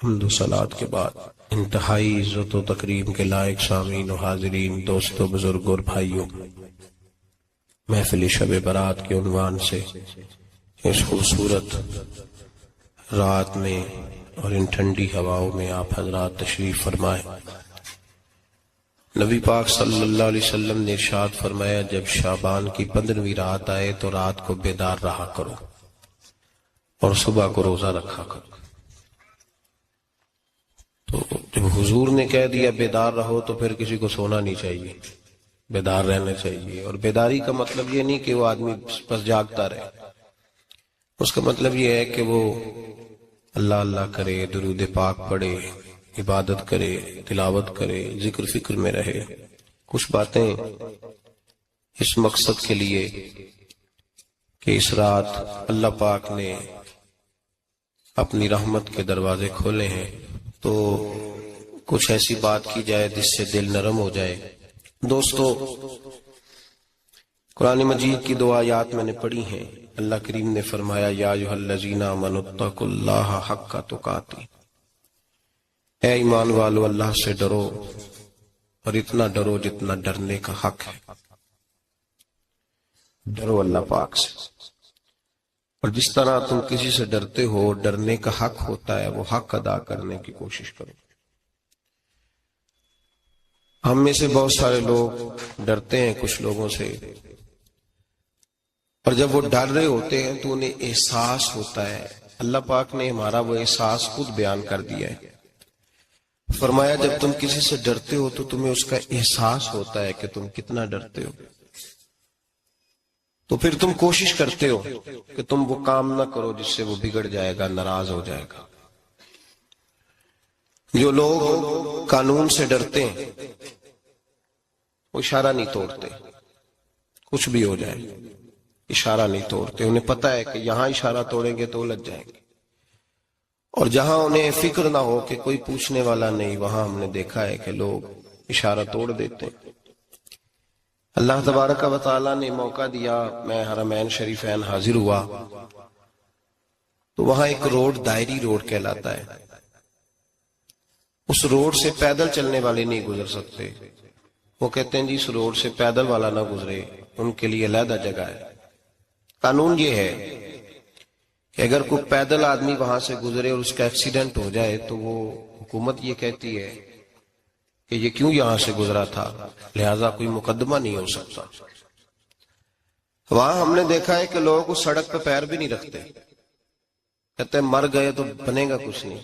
حمد و صلات کے بعد انتہائی عزت و تکریم کے لائق سامعین و حاضرین، دوستو، بزرگ اور بھائیوں، محفل شب برات کے عنوان سے اس خوبصورت رات میں اور ان ٹھنڈی ہواؤں میں آپ حضرات تشریف فرمائیں۔ نبی پاک صلی اللہ علیہ وسلم نے ارشاد فرمایا، جب شعبان کی 15ویں رات آئے تو رات کو بیدار رہا کرو اور صبح کو روزہ رکھا کرو۔ تو جب حضور نے کہہ دیا بیدار رہو تو پھر کسی کو سونا نہیں چاہیے، بیدار رہنا چاہیے۔ اور بیداری کا مطلب یہ نہیں کہ وہ آدمی بس جاگتا رہے، اس کا مطلب یہ ہے کہ وہ اللہ اللہ کرے، درود پاک پڑھے، عبادت کرے، تلاوت کرے، ذکر فکر میں رہے۔ کچھ باتیں اس مقصد کے لیے کہ اس رات اللہ پاک نے اپنی رحمت کے دروازے کھولے ہیں، تو کچھ ایسی بات کی جائے جس سے دل نرم ہو جائے۔ دوستو، قرآن مجید کی 2 آیات میں نے پڑھی ہیں۔ اللہ کریم نے فرمایا، یا ایھا الذین آمنوا اتقوا اللہ حق تقاتہ، اے ایمان والو اللہ سے ڈرو اور اتنا ڈرو جتنا ڈرنے کا حق ہے۔ ڈرو اللہ پاک سے، اور جس طرح تم کسی سے ڈرتے ہو، ڈرنے کا حق ہوتا ہے، وہ حق ادا کرنے کی کوشش کرو۔ ہم میں سے بہت سارے لوگ ڈرتے ہیں کچھ لوگوں سے، اور جب وہ ڈر رہے ہوتے ہیں تو انہیں احساس ہوتا ہے۔ اللہ پاک نے ہمارا وہ احساس خود بیان کر دیا ہے۔ فرمایا، جب تم کسی سے ڈرتے ہو تو تمہیں اس کا احساس ہوتا ہے کہ تم کتنا ڈرتے ہو، تو پھر تم کوشش کرتے ہو کہ تم وہ کام نہ کرو جس سے وہ بگڑ جائے گا، ناراض ہو جائے گا۔ جو لوگ قانون سے ڈرتے ہیں وہ اشارہ نہیں توڑتے، کچھ بھی ہو جائے اشارہ نہیں توڑتے۔ انہیں پتہ ہے کہ یہاں اشارہ توڑیں گے تو الجھ جائیں گے، اور جہاں انہیں فکر نہ ہو کہ کوئی پوچھنے والا نہیں، وہاں ہم نے دیکھا ہے کہ لوگ اشارہ توڑ دیتے ہیں۔ اللہ تبارک و تعالیٰ نے موقع دیا، میں حرمین شریفین حاضر ہوا تو وہاں ایک روڈ دائری روڈ کہلاتا ہے۔ اس روڈ سے پیدل چلنے والے نہیں گزر سکتے۔ وہ کہتے ہیں جی اس روڈ سے پیدل والا نہ گزرے، ان کے لیے علیحدہ جگہ ہے۔ قانون یہ ہے کہ اگر کوئی پیدل آدمی وہاں سے گزرے اور اس کا ایکسیڈنٹ ہو جائے تو وہ حکومت یہ کہتی ہے کہ یہ کیوں یہاں سے گزرا تھا، لہٰذا کوئی مقدمہ نہیں ہو سکتا۔ وہاں ہم نے دیکھا ہے کہ لوگ اس سڑک پہ پیر بھی نہیں رکھتے، کہتے ہیں مر گئے تو بنے گا کچھ نہیں۔